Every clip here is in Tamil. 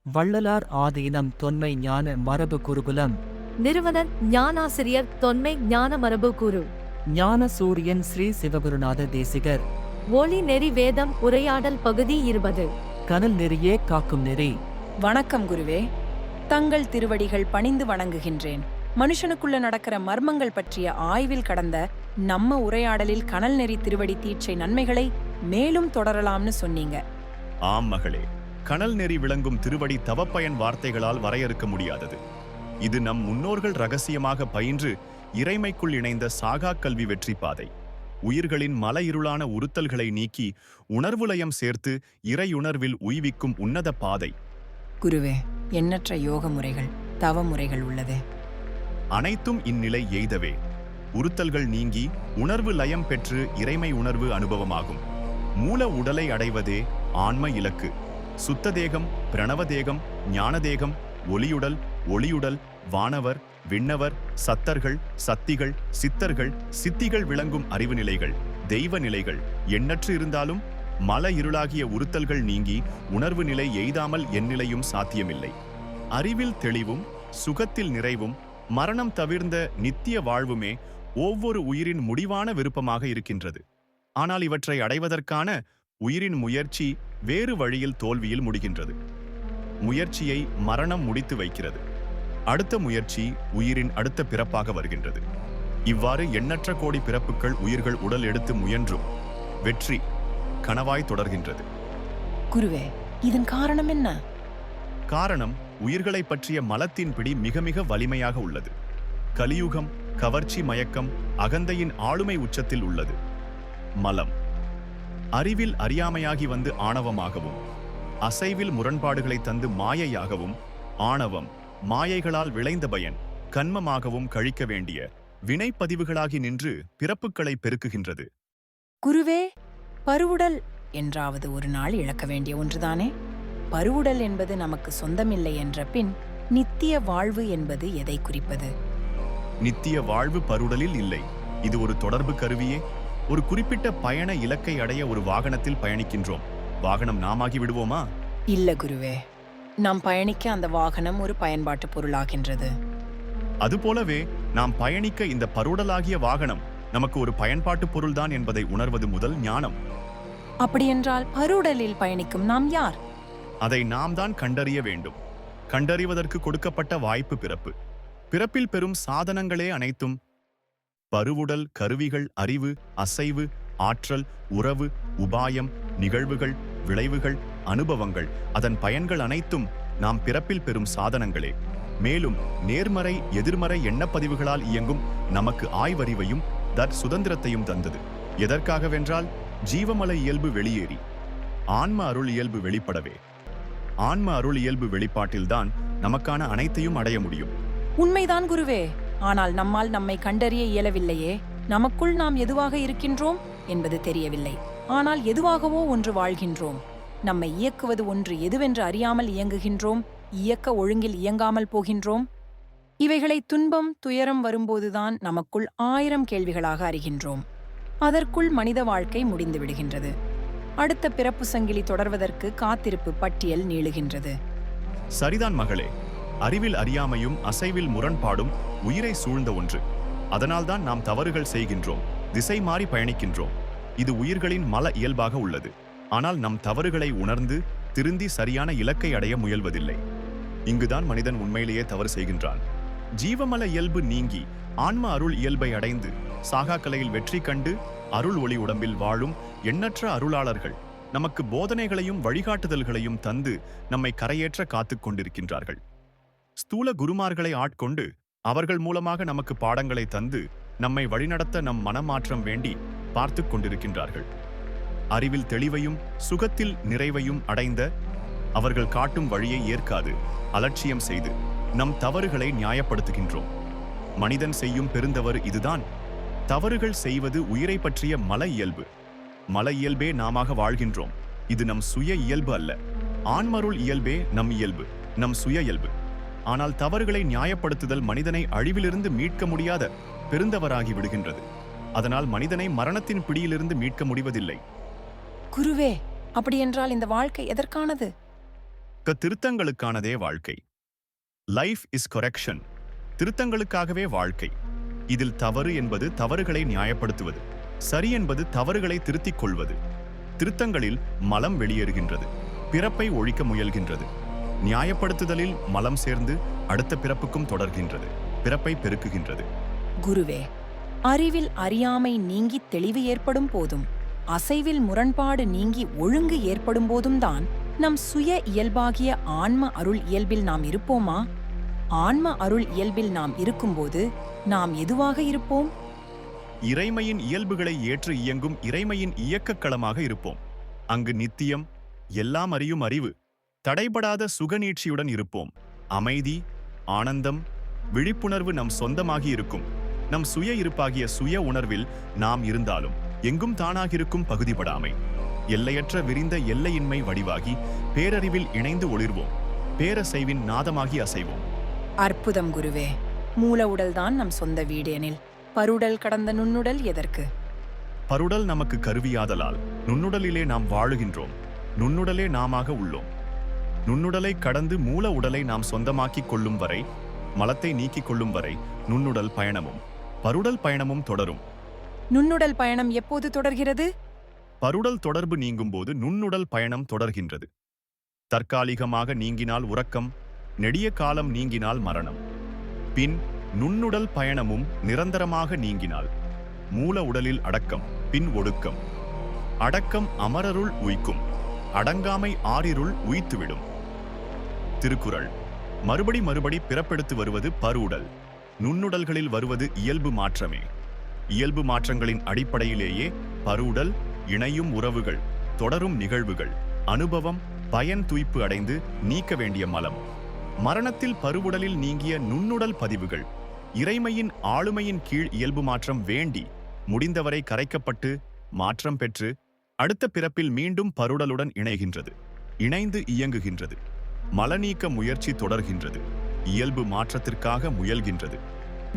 வள்ளலார் ஆதீனம் தொன்மை ஞான மரபு குருகுலம். நிறுவனர் ஞானாசிரியர் தொன்மை ஞான மரபு குரு. ஞான சூரியன் ஸ்ரீ சிவகுருநாத தேசிகர். ஒளி நெறி வேதம் உரையாடல் பகுதி 20. கனல் நெறியே காக்கும் நெறி. வணக்கம் குருவே. தங்கள் திருவடிகள் பணிந்து வணங்குகின்றேன். மனுஷனுக்குள்ள நடக்கிற மர்மங்கள் பற்றிய ஆய்வில் கடந்த நம்ம உரையாடலில் கனல் நெறி திருவடி தீட்சை நன்மைகளை மேலும் தொடரலாம்னு சொன்னீங்க. ஆம் மகளே, கனல் நெறி விளங்கும் திருவடி தவப்பயன் வார்த்தைகளால் வரையறுக்க முடியாதது. இது நம் முன்னோர்கள் ரகசியமாக பயின்று இறைமைக்குள் இணைந்த சாகா கல்வி வெற்றி பாதை. உயிர்களின் மல இருளான உறுத்தல்களை நீக்கி உணர்வுலயம் சேர்த்து இறையுணர்வில் உய்விக்கும் உன்னத பாதை. குருவே, எண்ணற்ற யோக முறைகள் தவ முறைகள் உள்ளது. அனைத்தும் இந்நிலை எய்தவே உறுத்தல்கள் நீங்கி உணர்வு லயம் பெற்று இறைமை உணர்வு அனுபவமாகும். மூல உடலை அடைவதே ஆன்ம இலக்கு. சுத்த தேகம், பிரணவ தேகம், ஞான தேகம், ஒளியுடல், ஒளியுடல், வானவர், விண்ணவர், சத்தர்கள், சத்திகள், சித்தர்கள், சித்திகள் விளங்கும் அறிவு நிலைகள், தெய்வ நிலைகள் எண்ணற்று இருந்தாலும் மல இருளாகிய உறுத்தல்கள் நீங்கி உணர்வு நிலை எய்தாமல் எந்நிலையும் சாத்தியமில்லை. அறிவில் தெளிவும் சுகத்தில் நிறைவும் மரணம் தவிர்ந்த நித்திய வாழ்வுமே ஒவ்வொரு உயிரின் முடிவான விருப்பமாக இருக்கின்றது. ஆனால் இவற்றை அடைவதற்கான உயிரின் முயற்சி வேறு வழியில் தோல்வியில் முடிகின்றது. முயற்சியை மரணம் முடித்து வைக்கிறது. அடுத்த முயற்சி உயிரின் அடுத்த பிறப்பாக வருகின்றது. இவ்வாறு எண்ணற்ற கோடி பிறப்புகள் உயிர்கள் உடல் எடுத்து முயன்றும் வெற்றி கனவாய் தொடர்கின்றது. குருவே, இதன் காரணம் என்ன? காரணம் உயிர்களை பற்றிய மலத்தின் பிடி மிக மிக வலிமையாக உள்ளது. கலியுகம், கவர்ச்சி, மயக்கம், அகந்தையின் ஆளுமை உச்சத்தில் உள்ளது. மலம் அறிவில் அறியாமையாகி வந்து ஆணவமாகவும், அசைவில் முரண்பாடுகளை தந்து மாயையாகவும், ஆணவம் மாயைகளால் விளைந்த பயன் கன்மமாகவும் கழிக்க வேண்டிய வினைப்பதிவுகளாகி நின்று பிறப்புகளை பெருக்குகின்றது. குருவே, பருவுடல் என்றாவது ஒரு நாள் இழக்க வேண்டிய ஒன்றுதானே? பருவுடல் என்பது நமக்கு சொந்தமில்லை என்ற பின் நித்திய வாழ்வு என்பது எதை குறிப்பது? நித்திய வாழ்வு பருடலில் இல்லை. இது ஒரு தொடர்பு கருவியே. ஒரு குறிப்பிட்ட பயண இலக்கை அடைய ஒரு வாகனத்தில் பயணிக்கின்றோம். வாகனம் நாமாகி விடுவோமா? இல்ல குருவே, நாம் பயணிக்க அந்த வாகனம் ஒரு பயன்பாட்டு பொருளாகின்றது. அதுபோலவே நாம் பயணிக்க இந்த பருடலாகிய வாகனம் நமக்கு ஒரு பயன்பாட்டு பொருள்தான் என்பதை உணர்வது முதல் ஞானம். அப்படியென்றால் பருடலில் பயணிக்கும் நாம் யார்? அதை நாம் தான் கண்டறிய வேண்டும். கண்டறிவதற்கு கொடுக்கப்பட்ட வாய்ப்பு பிறப்பு. பிறப்பில் பெறும் சாதனங்களே அனைத்தும் பருவுடல், கருவிகள், அறிவு, அசைவு, ஆற்றல், உறவு, உபாயம், நிகழ்வுகள், விளைவுகள், அனுபவங்கள், அதன் பயன்கள் அனைத்தும் நாம் பிறப்பில் பெறும் சாதனங்களே. மேலும் நேர்மறை எதிர்மறை எண்ணப்பதிவுகளால் இயங்கும் நமக்கு ஆய்வறிவையும் சுதந்திரத்தையும் தந்தது. எதற்காகவென்றால் ஜீவமல இயல்பு வெளியேறி ஆன்ம அருள் இயல்பு வெளிப்படவே. ஆன்ம அருள் இயல்பு வெளிப்பாட்டில்தான் நமக்கான அனைத்தையும் அடைய முடியும். உண்மைதான் குருவே. ஆனால் நம்மால் நம்மை கண்டறிய இயலவில்லையே. நமக்குள் நாம் எதுவாக இருக்கின்றோம் என்பது தெரியவில்லை. ஆனால் எதுவாகவோ ஒன்று வாழ்கின்றோம். நம்மை இயக்குவது ஒன்று எதுவென்று அறியாமல் இயங்குகின்றோம். இயக்க ஒழுங்கில் இயங்காமல் போகின்றோம். இவைகளை துன்பம், துயரம் வரும்போதுதான் நமக்குள் 1000 கேள்விகளாக அறிகின்றோம். அதற்குள் மனித வாழ்க்கை முடிந்து விடுகின்றது. அடுத்த பிறப்பு சங்கிலி தொடர்வதற்கு காத்திருப்பு பட்டியல் நீளுகின்றது. சரிதான் மகளே. அறிவில் அறியாமையும் அசைவில் முரண்பாடும் உயிரை சூழ்ந்த ஒன்று. அதனால்தான் நாம் தவறுகள் செய்கின்றோம், திசை மாறி பயணிக்கின்றோம். இது உயிர்களின் மல இயல்பாக உள்ளது. ஆனால் நம் தவறுகளை உணர்ந்து திருந்தி சரியான இலக்கை அடைய முயல்வதில்லை. இங்குதான் மனிதன் உண்மையிலேயே தவறு செய்கின்றான். ஜீவமல இயல்பு நீங்கி ஆன்ம அருள் இயல்பை அடைந்து சாகா கலையில் வெற்றி கண்டு அருள் ஒளி உடம்பில் வாழும் எண்ணற்ற அருளாளர்கள் நமக்கு போதனைகளையும் வழிகாட்டுதல்களையும் தந்து நம்மை கரையேற்ற காத்துக் கொண்டிருக்கின்றார்கள். ஸ்தூல குருமார்களை ஆட்கொண்டு அவர்கள் மூலமாக நமக்கு பாடங்களை தந்து நம்மை வழிநடத்த நம் மனமாற்றம் வேண்டி பார்த்து கொண்டிருக்கின்றார்கள். அறிவில் தெளிவையும் சுகத்தில் நிறைவையும் அடைந்த அவர்கள் காட்டும் வழியை ஏற்காது அலட்சியம் செய்து நம் தவறுகளை நியாயப்படுத்துகின்றோம். மனிதன் செய்யும் பெருந்தவறு இதுதான். தவறுகள் செய்வது உயிரை பற்றிய மல இயல்பு. மல இயல்பே நாமாக வாழ்கின்றோம். இது நம் சுய இயல்பு அல்ல. ஆன்மருள் இயல்பே நம் இயல்பு, நம் சுய இயல்பு. ஆனால் தவறுகளை நியாயப்படுத்துதல் மனிதனை அழிவிலிருந்து மீட்க முடியாத பெருந்தவராகி விடுகின்றது. அதனால் மனிதனை மரணத்தின் பிடியிலிருந்து மீட்க முடிவதில்லை. குருவே, அப்படியென்றால் இந்த வாழ்க்கை எதற்கானது? திருத்தங்களுக்கானதே வாழ்க்கை. Life is correction. திருத்தங்களுக்காகவே வாழ்க்கை. இதில் தவறு என்பது தவறுகளை நியாயப்படுத்துவது, சரி என்பது தவறுகளை திருத்திக் கொள்வது. திருத்தங்களில் மலம் வெளியேறுகின்றது, பிறப்பை ஒழிக்க முயல்கின்றது. நியாயப்படுத்துதலில் மலம் சேர்ந்து அடுத்த பிறப்புக்கும் தொடர்கின்றது, பிறப்பை பெருக்குகின்றது. குருவே, அறிவில் அறியாமை நீங்கி தெளிவு ஏற்படும் போதும், அசைவில் முரண்பாடு நீங்கி ஒழுங்கு ஏற்படும் போதும் தான் நம் சுய இயல்பாகிய ஆன்ம அருள் இயல்பில் நாம் இருப்போமா? ஆன்ம அருள் இயல்பில் நாம் இருக்கும்போது நாம் எதுவாக இருப்போம்? இறைமையின் இயல்புகளை ஏற்று இயங்கும் இறைமையின் இயக்கக் களமாக இருப்போம். அங்கு நித்தியம், எல்லாம் அறியும் அறிவு, தடைபடாத சுகநீட்சியுடன் இருப்போம். அமைதி, ஆனந்தம், விழிப்புணர்வு நம் சொந்தமாகி இருக்கும். நம் சுய இருப்பாகிய சுய உணர்வில் நாம் இருந்தாலும் எங்கும் தானாகிருக்கும் பகுதிபடாமை, எல்லையற்ற விரிந்த எல்லையின்மை வடிவாகி பேரறிவில் இணைந்து ஒளிர்வோம். பேரசைவின் நாதமாகி அசைவோம். அற்புதம் குருவே. மூல உடல்தான் நம் சொந்த வீடு எனில் பருடல் கடந்த நுண்ணுடல் எதற்கு? பருடல் நமக்கு கருவியாதலால் நுண்ணுடலிலே நாம் வாழுகின்றோம். நுண்ணுடலே நாமாக உள்ளோம். நுண்ணுடலை கடந்து மூல உடலை நாம் சொந்தமாக்கிக் கொள்ளும் வரை, மலத்தை நீக்கிக் கொள்ளும் வரை நுண்ணுடல் பயணமும் பருடல் பயணமும் தொடரும். நுண்ணுடல் பயணம் எப்போது தொடர்கிறது? பருடல் தொடர்பு நீங்கும்போது நுண்ணுடல் பயணம் தொடர்கின்றது. தற்காலிகமாக நீங்கினால் உறக்கம், நெடிய காலம் நீங்கினால் மரணம். பின் நுண்ணுடல் பயணமும் நிரந்தரமாக நீங்கினால் மூல உடலில் அடக்கம், பின் ஒடுக்கம். அடக்கம் அமரருள் உய்க்கும், அடங்காமை ஆறிருள் உய்த்துவிடும். திருக்குறள். மறுபடி பிறப்பெடுத்து வருவது பருவுடல். நுண்ணுடல்களில் வருவது இயல்பு மாற்றமே. இயல்பு மாற்றங்களின் அடிப்படையிலேயே பருவுடல், இணையும் உறவுகள், தொடரும் நிகழ்வுகள், அனுபவம், பயன் துய்ப்பு அடைந்து நீக்க வேண்டிய மலம். மரணத்தில் பருவுடலில் நீங்கிய நுண்ணுடல் பதிவுகள் இறைமையின் ஆளுமையின் கீழ் இயல்பு மாற்றம் வேண்டி முடிந்தவரை கரைக்கப்பட்டு மாற்றம் பெற்று அடுத்த பிறப்பில் மீண்டும் பருடலுடன் இணைகின்றது, இணைந்து இயங்குகின்றது. மலநீக்க முயற்சி தொடர்கின்றது, இயல்பு மாற்றத்திற்காக முயல்கின்றது.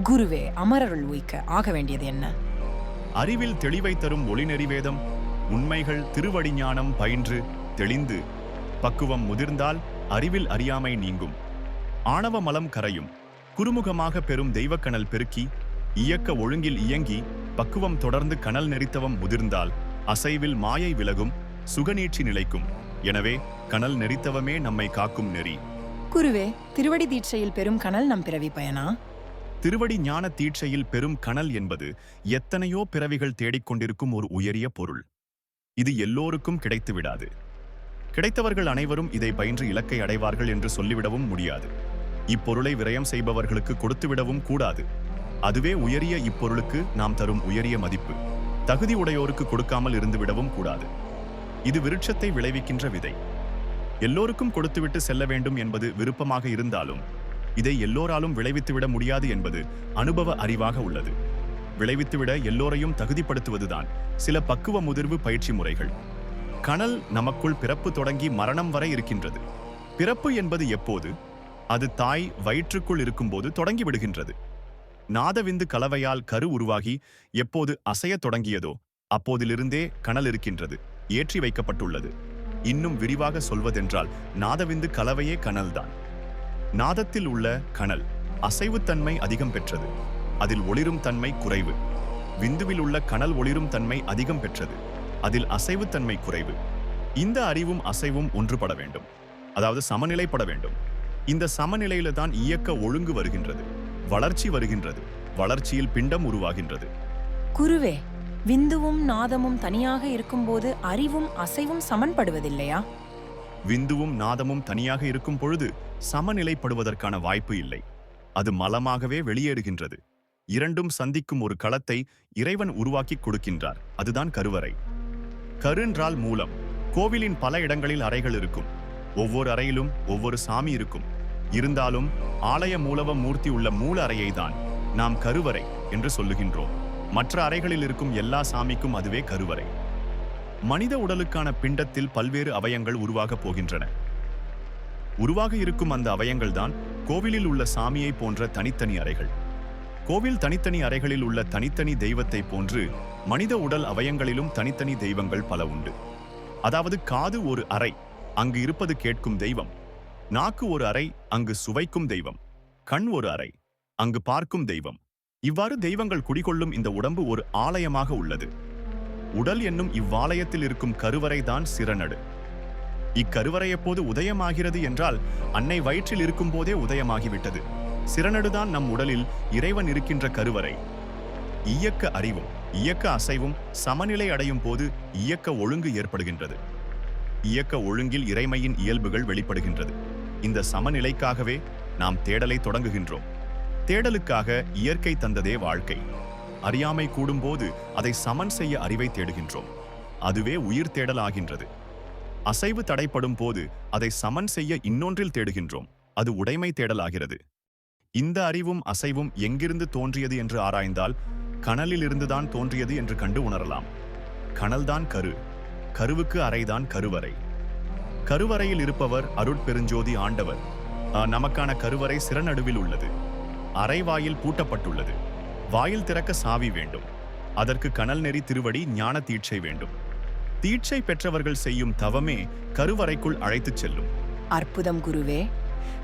குருவே, அமரருள் உய்க்க ஆக வேண்டியது என்ன? அறிவில் தெளிவை தரும் ஒளிநெறிவேதம், உண்மைகள் திருவடிஞானம் பயின்று தெளிந்து பக்குவம் முதிர்ந்தால் அறிவில் அறியாமை நீங்கும். ஆணவ மலம் கரையும். குறுமுகமாக பெறும் தெய்வக்கணல் பெருக்கி இயக்க ஒழுங்கில் இயங்கி பக்குவம் தொடர்ந்து கனல் நெறித்தவம் முதிர்ந்தால் அசைவில் மாயை விலகும், சுகநீட்சி நிலைக்கும். எனவே கனல் நெறித்தவமே நம்மை காக்கும் நெறி. குருவே, திருவடி தீட்சையில் பெரும் கனல் நம் பிறவி பயனா? திருவடி ஞான தீட்சையில் பெரும் கனல் என்பது எத்தனையோ பிறவிகள் தேடிக்கொண்டிருக்கும் ஒரு உயரிய பொருள். இது எல்லோருக்கும் கிடைத்து விடாது. கிடைத்தவர்கள் அனைவரும் இதை பயின்று இலக்கை அடைவார்கள் என்று சொல்லிவிடவும் முடியாது. இப்பொருளை விரயம் செய்பவர்களுக்கு கொடுத்துவிடவும் கூடாது. அதுவே உயரிய இப்பொருளுக்கு நாம் தரும் உயரிய மதிப்பு. தகுதி உடையோருக்கு கொடுக்காமல் இருந்துவிடவும் கூடாது. இது விருட்சத்தை விளைவிக்கின்ற விதை. எல்லோருக்கும் கொடுத்துவிட்டு செல்ல வேண்டும் என்பது விருப்பமாக இருந்தாலும் இதை எல்லோராலும் விளைவித்துவிட முடியாது என்பது அனுபவ அறிவாக உள்ளது. விளைவித்துவிட எல்லோரையும் தகுதிப்படுத்துவதுதான் சில பக்குவ முதிர்வு பயிற்சி முறைகள். கனல் நமக்குள் பிறப்பு தொடங்கி மரணம் வரை இருக்கின்றது. பிறப்பு என்பது எப்போது? அது தாய் வயிற்றுக்குள் இருக்கும்போது தொடங்கி விடுகின்றது. நாதவிந்து கலவையால் கரு உருவாகி எப்போது அசைய தொடங்கியதோ அப்போதிலிருந்தே கனல் இருக்கின்றது, ஏற்றி வைக்கப்பட்டுள்ளது. இன்னும் விரிவாக சொல்வதென்றால் நாதவிந்து கலவையே கனல்தான். நாதத்தில் உள்ள கனல் அசைவுத்தன்மை அதிகம் பெற்றது, அதில் ஒளிரும் தன்மை குறைவு. விந்துவில் உள்ள கனல் ஒளிரும் தன்மை அதிகம் பெற்றது, அதில் அசைவுத்தன்மை குறைவு. இந்த அறிவும் அசைவும் ஒன்றுபட வேண்டும், அதாவது சமநிலைப்பட வேண்டும். இந்த சமநிலையில தான் இயக்க ஒழுங்கு வருகின்றது, வளர்ச்சி வருகின்றது, வளர்ச்சியில் பிண்டம் உருவாகின்றது. குருவே, விந்துவும் நாதமும் தனியாக இருக்கும்போது அறிவும் அசைவும் சமன்படுவதில்லையா? விந்துவும் நாதமும் தனியாக இருக்கும் பொழுது சமநிலைப்படுவதற்கான வாய்ப்பு இல்லை. அது மலமாகவே வெளியேறுகின்றது. இரண்டும் சந்திக்கும் ஒரு களத்தை இறைவன் உருவாக்கி கொடுக்கின்றார். அதுதான் கருவறை. கருன்றால் மூலம். கோவிலின் பல இடங்களில் அறைகள் இருக்கும். ஒவ்வொரு அறையிலும் ஒவ்வொரு சாமி இருக்கும். இருந்தாலும் ஆலய மூலவ மூர்த்தி உள்ள மூல அறையை தான் நாம் கருவறை என்று சொல்லுகின்றோம். மற்ற அறைகளில் இருக்கும் எல்லா சாமிக்கும் அதுவே கருவறை. மனித உடலுக்கான பிண்டத்தில் பல்வேறு அவயங்கள் உருவாகப் போகின்றன. உருவாக இருக்கும் அந்த அவயங்கள் தான் கோவிலில் உள்ள சாமியை போன்ற தனித்தனி அறைகள். கோவில் தனித்தனி அறைகளில் உள்ள தனித்தனி தெய்வத்தை போன்று மனித உடல் அவயங்களிலும் தனித்தனி தெய்வங்கள் பல உண்டு. அதாவது காது ஒரு அறை, அங்கு இருப்பது கேட்கும் தெய்வம். நாக்கு ஒரு அறை, அங்கு சுவைக்கும் தெய்வம். கண் ஒரு அறை, அங்கு பார்க்கும் தெய்வம். இவ்வாறு தெய்வங்கள் குடிகொள்ளும் இந்த உடம்பு ஒரு ஆலயமாக உள்ளது. உடல் என்னும் இவ்வாலயத்தில் இருக்கும் கருவறை தான் சிரநடு. இக்கருவறை எப்போது உதயமாகிறது என்றால் அன்னை வயிற்றில் இருக்கும் போதே உதயமாகிவிட்டது. சிரநடுதான் நம் உடலில் இறைவன் இருக்கின்ற கருவறை. இயக்க அறிவும் இயக்க அசைவும் சமநிலை அடையும் போது இயக்க ஒழுங்கு ஏற்படுகின்றது. இயக்க ஒழுங்கில் இறைமையின் இயல்புகள் வெளிப்படுகின்றது. இந்த சமநிலைக்காகவே நாம் தேடலை தொடங்குகின்றோம். தேடலுக்காக இயற்கை தந்ததே வாழ்க்கை. அறியாமை கூடும்போது அதை சமன் செய்ய அறிவை தேடுகின்றோம். அதுவே உயிர் தேடல் ஆகின்றது. அசைவு தடைப்படும் போது அதை சமன் செய்ய இன்னொன்றில் தேடுகின்றோம். அது உடைமை தேடல் ஆகிறது. இந்த அறிவும் அசைவும் எங்கிருந்து தோன்றியது என்று ஆராய்ந்தால் கனலிலிருந்துதான் தோன்றியது என்று கண்டு உணரலாம். கனல்தான் கரு, கருவுக்கு அறைதான் கருவறை. கருவறையில் இருப்பவர் அருட்பெருஞ்சோதி ஆண்டவர். நமக்கான கருவறை சிரநடுவில் உள்ளது. அறை வாயில் பூட்டப்பட்டுள்ளது. வாயில் திறக்க சாவி வேண்டும். அதற்கு கனல் நெறி திருவடி ஞான தீட்சை வேண்டும். தீட்சை பெற்றவர்கள் செய்யும் தவமே கருவறைக்குள் அழைத்துச் செல்லும். அற்புதம் குருவே.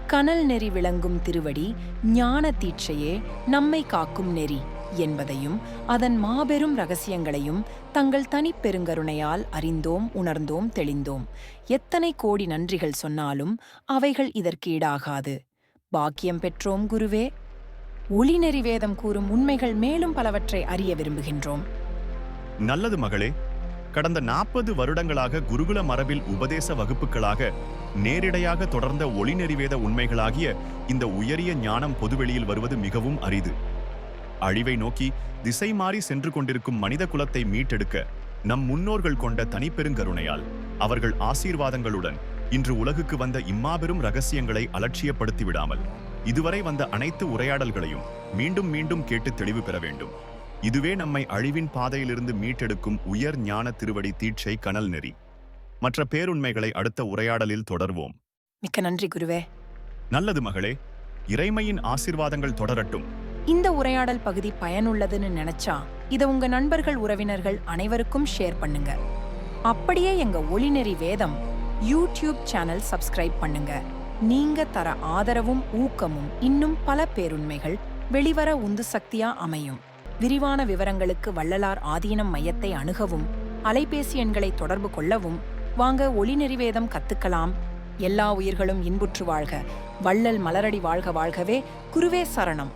கனல் நெறி விளங்கும் திருவடி ஞான தீட்சையே நம்மை காக்கும் நெறி என்பதையும் அதன் மாபெரும் ரகசியங்களையும் தங்கள் தனிப்பெருங்கருணையால் அறிந்தோம், உணர்ந்தோம், தெளிந்தோம். எத்தனை கோடி நன்றிகள் சொன்னாலும் அவைகள் இதற்கு ஈடாகாது. பாக்கியம் பெற்றோம் குருவே. ஒளிநெறி வேதம் கூறும் உண்மைகள் மேலும் பலவற்றை அறிய விரும்புகின்றோம். நல்லது மகளே. கடந்த 40 வருடங்களாக குருகுல மரபில் உபதேச வகுப்புகளாக நேரிடையாக தொடர்ந்த ஒளிநெறிவேத உண்மைகளாகிய இந்த உயரிய ஞானம் பொதுவெளியில் வருவது மிகவும் அரிது. அழிவை நோக்கி திசை மாறி சென்று கொண்டிருக்கும் மனித குலத்தை மீட்டெடுக்க நம் முன்னோர்கள் கொண்ட தனிப்பெருங்கருணையால் அவர்கள் ஆசீர்வாதங்களுடன் இன்று உலகுக்கு வந்த இம்மாபெரும் ரகசியங்களை அலட்சியப்படுத்தி விடாமல் இதுவரை வந்த அனைத்து உரையாடல்களையும் மீண்டும் மீண்டும் கேட்டு தெளிவு பெற வேண்டும். இதுவே நம்மை அழிவின் பாதையிலிருந்து மீட்டெடுக்கும் உயர் ஞான திருவடி தீட்சை கனல் நெறி. மற்ற பேருண்மைகளை அடுத்த உரையாடலில் தொடர்வோம். மிக்க நன்றி குருவே. நல்லது மகளே. இறைமையின் ஆசீர்வாதங்கள் தொடரட்டும். இந்த உரையாடல் பகுதி பயனுள்ளதுன்னு நினைச்சா இதை உங்க நண்பர்கள், உறவினர்கள் அனைவருக்கும் ஷேர் பண்ணுங்க. அப்படியே எங்க ஒளிநெறி வேதம் யூடியூப் சேனல் சப்ஸ்கிரைப் பண்ணுங்க. நீங்க தர ஆதரவும் ஊக்கமும் இன்னும் பல பேருண்மைகள் வெளிவர உந்து சக்தியா அமையும். விரிவான விவரங்களுக்கு வள்ளலார் ஆதீனம் மையத்தை அணுகவும் அலைபேசி எண்களை தொடர்பு கொள்ளவும். வாங்க ஒளிநெறி வேதம் கத்துக்கலாம். எல்லா உயிர்களும் இன்புற்று வாழ்க. வள்ளல் மலரடி வாழ்க வாழ்கவே. குருவே சரணம்.